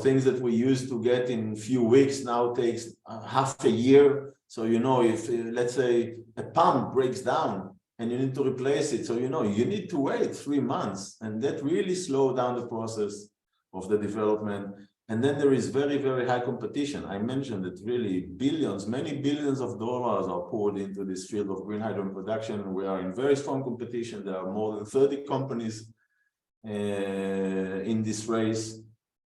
Things that we used to get in a few weeks now takes half a year. So, if let's say a pump breaks down and you need to replace it, so, you need to wait 3 months, and that really slowed down the process of the development. And then there is very, very high competition. I mentioned that really billions, many billions of dollars are poured into this field of green hydrogen production. We are in very strong competition. There are more than 30 companies in this race.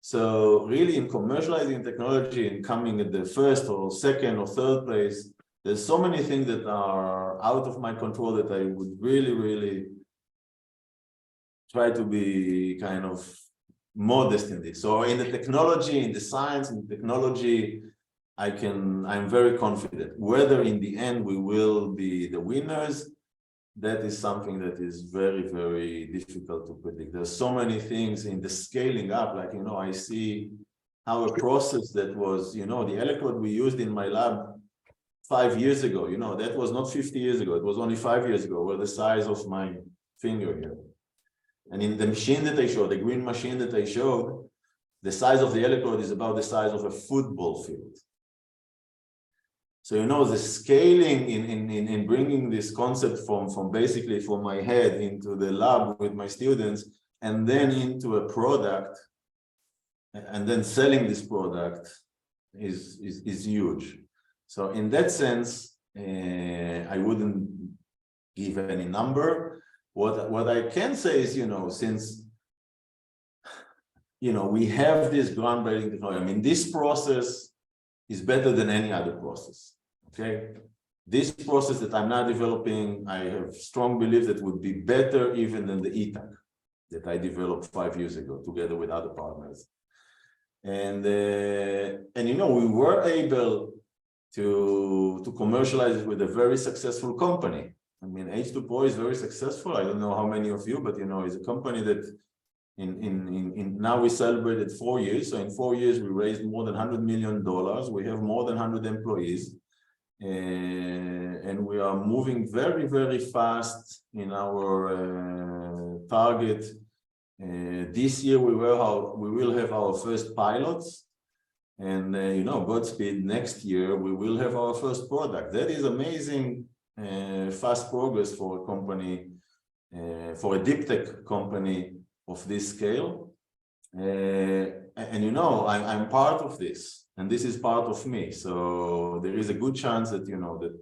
So really in commercializing technology and coming at the first or second or third place, there's so many things that are out of my control that I would really, really try to be kind of modest in this. So in the technology, in the science, in technology, I'm very confident. Whether in the end we will be the winners, that is something that is very, very difficult to predict. There's so many things in the scaling up, like, I see how a process that was, the electrode we used in my lab 5 years ago, that was not 50 years ago, it was only 5 years ago, were the size of my finger here. And in the machine that I showed, the green machine that I showed, the size of the electrode is about the size of a football field. So, the scaling in bringing this concept from basically from my head into the lab with my students, and then into a product, and then selling this product is huge. So in that sense, I wouldn't give any number. What I can say is, since we have this groundbreaking technology, I mean, this process is better than any other process. Okay, this process that I'm now developing, I have strong belief that would be better even than the ETAC that I developed 5 years ago together with other partners. And we were able to commercialize it with a very successful company. I mean, H2Pro is very successful. I don't know how many of you, but it's a company that now we celebrated 4 years. So in 4 years, we raised more than $100 million. We have more than 100 employees. And we are moving very, very fast in our target. This year, we will have our first pilots. And, Godspeed, next year, we will have our first product. That is amazing, fast progress for a company, for a deep tech company of this scale. I'm part of this, and this is part of me. So there is a good chance that, that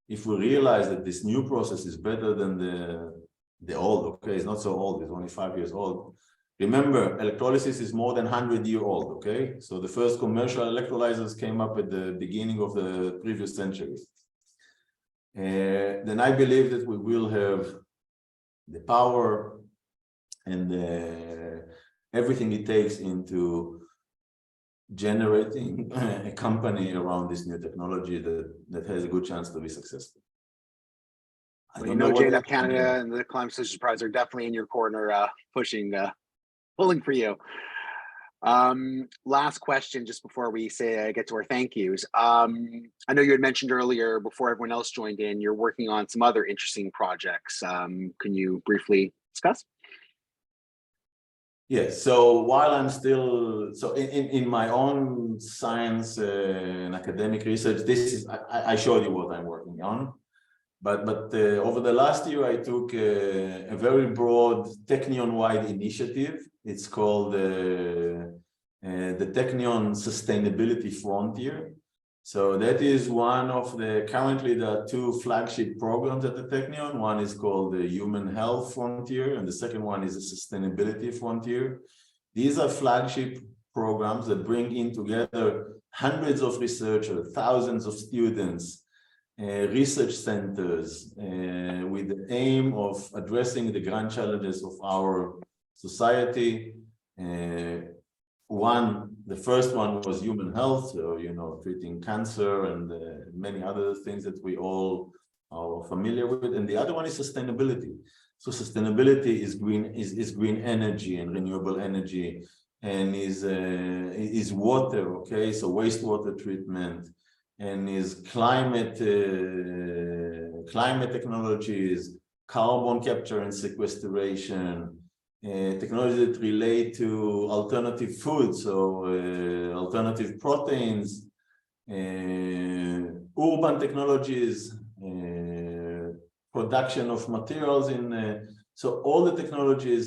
if we realize that this new process is better than the old, okay, it's not so old, it's only 5 years old. Remember, electrolysis is more than 100-year-old, okay? So the first commercial electrolyzers came up at the beginning of the previous century. Then I believe that we will have the power and everything it takes into generating a company around this new technology that has a good chance to be successful. JNF Canada and the Climate Solutions Prize are definitely in your corner, pulling for you. Last question, just before we get to our thank yous. I know you had mentioned earlier, before everyone else joined in, you're working on some other interesting projects. Can you briefly discuss? Yes. So while I'm still in my own science and academic research, I showed you what I'm working on. But over the last year, I took a very broad Technion-wide initiative. It's called the Technion Sustainability Frontier. So that is currently there are 2 flagship programs at the Technion. One is called the Human Health Frontier, and the second one is the Sustainability Frontier. These are flagship programs that bring in together hundreds of researchers, thousands of students, research centers, with the aim of addressing the grand challenges of our society. The first one was human health, so treating cancer and many other things that we all are familiar with. And the other one is sustainability. So sustainability is green energy and renewable energy, and is water, okay? So wastewater treatment, and is climate technologies, carbon capture and sequestration, technologies that relate to alternative foods, so alternative proteins, urban technologies, production of materials so all the technologies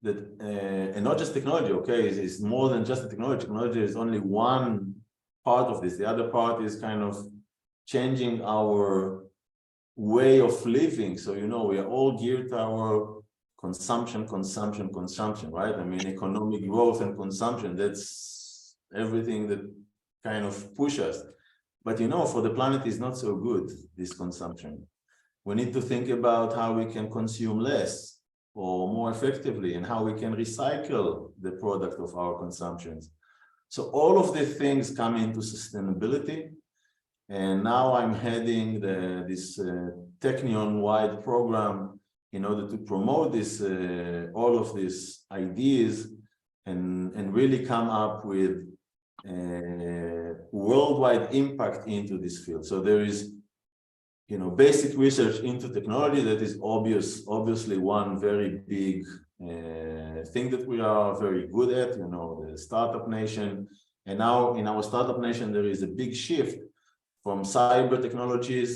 that, and not just technology, okay, it's more than just the technology. Technology is only one part of this. The other part is kind of changing our way of living. So, we are all geared to our consumption, right? I mean, economic growth and consumption, that's everything that kind of push us. But, for the planet is not so good, this consumption. We need to think about how we can consume less or more effectively, and how we can recycle the product of our consumptions. So all of the things come into sustainability. And now I'm heading this Technion-wide program in order to promote this, all of these ideas, and really come up with worldwide impact into this field. So there is, basic research into technology that is obviously one very big thing that we are very good at, the startup nation. And now in our startup nation, there is a big shift from cyber technologies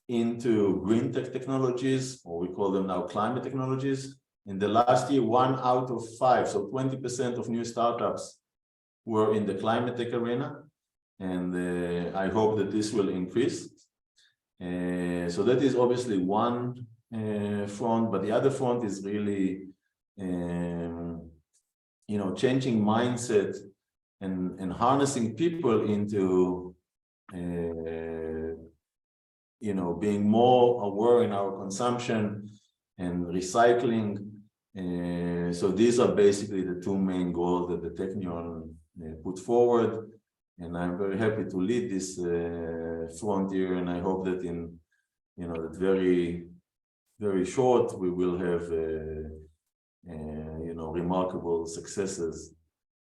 into green tech technologies, or we call them now climate technologies. In the last year, 1 out of 5, so 20% of new startups were in the climate tech arena. And I hope that this will increase. So that is obviously one front, but the other front is really, changing mindset and harnessing people into, being more aware in our consumption and recycling. So these are basically the two main goals that the Technion put forward. And I'm very happy to lead this frontier, and I hope that in, that very, very short, we will have, remarkable successes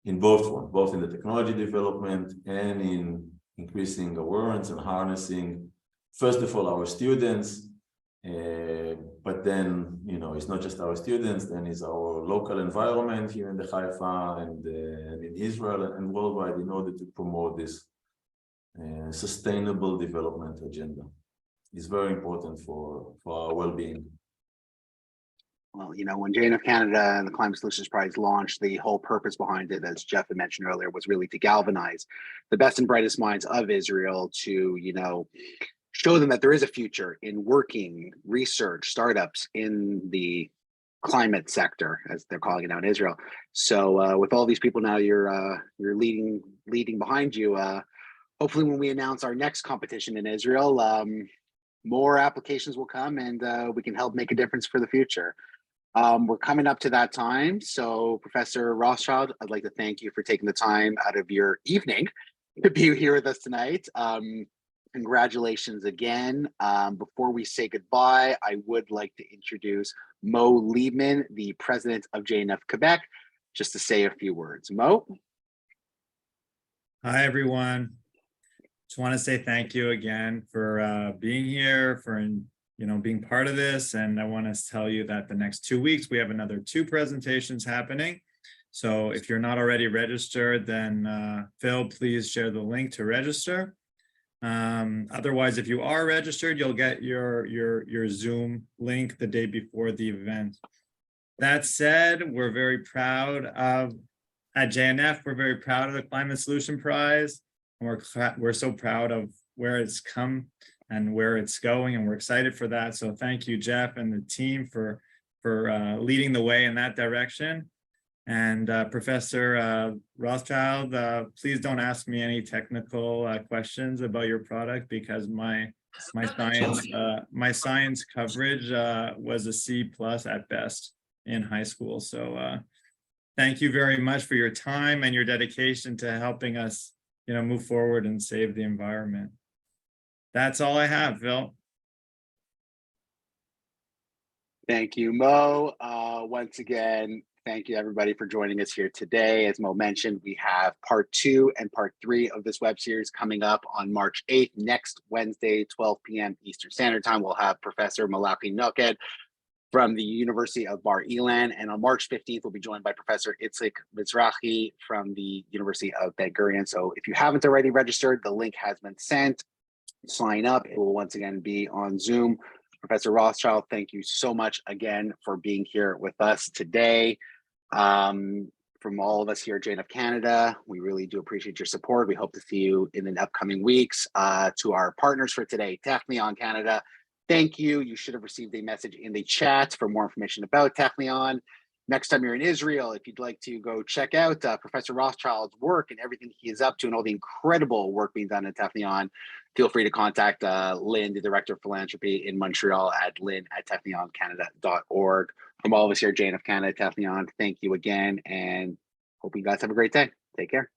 in both fronts, both in the technology development and in increasing awareness and harnessing, first of all, our students, but then, it's not just our students, then it's our local environment here in the Haifa and in Israel and worldwide, in order to promote this sustainable development agenda. It's very important for our well-being. Well, when JNF Canada and the Climate Solutions Prize launched, the whole purpose behind it, as Jeff had mentioned earlier, was really to galvanize the best and brightest minds of Israel to, show them that there is a future in working, research, startups in the climate sector, as they're calling it now in Israel. So with all these people now, you're leading behind you. Hopefully, when we announce our next competition in Israel, more applications will come, and we can help make a difference for the future. We're coming up to that time. So Professor Rotchschild, I'd like to thank you for taking the time out of your evening to be here with us tonight. Congratulations again. Before we say goodbye, I would like to introduce Mo Liebman, the president of JNF Quebec, just to say a few words. Mo? Hi, everyone. Just want to say thank you again for being here, for being part of this. And I want to tell you that the next 2 weeks, we have another 2 presentations happening. So if you're not already registered, then Phil, please share the link to register. Otherwise, if you are registered, you'll get your Zoom link the day before the event. That said, we're very proud of, at JNF, we're very proud of the Climate Solution Prize. And we're so proud of where it's come and where it's going, and we're excited for that. So thank you, Jeff and the team, for leading the way in that direction. And Professor Rotchschild, please don't ask me any technical questions about your product, because my science coverage was a C+ at best in high school. So thank you very much for your time and your dedication to helping us, move forward and save the environment. That's all I have, Phil. Thank you, Mo. Once again, thank you everybody for joining us here today. As Mo mentioned, we have part 2 and part 3 of this web series coming up on March 8th, next Wednesday, 12 p.m. Eastern Standard Time. We'll have Professor Malachi Noked from the University of Bar Ilan. And on March 15th, we'll be joined by Professor Itzik Mizrahi from the University of Ben Gurion. So if you haven't already registered, the link has been sent. Sign up. It will once again be on Zoom. Professor Rotchschild, thank you so much again for being here with us today. From all of us here at JNF Canada, we really do appreciate your support. We hope to see you in the upcoming weeks. To our partners for today, Technion Canada, thank you. You should have received a message in the chat for more information about Technion. Next time you're in Israel, if you'd like to go check out Professor Rothschild's work and everything he is up to and all the incredible work being done at Technion, feel free to contact Lynn, the Director of Philanthropy in Montreal, at lynn@technioncanada.org. From all of us here at JNF Canada, Technion, thank you again, and hope you guys have a great day. Take care.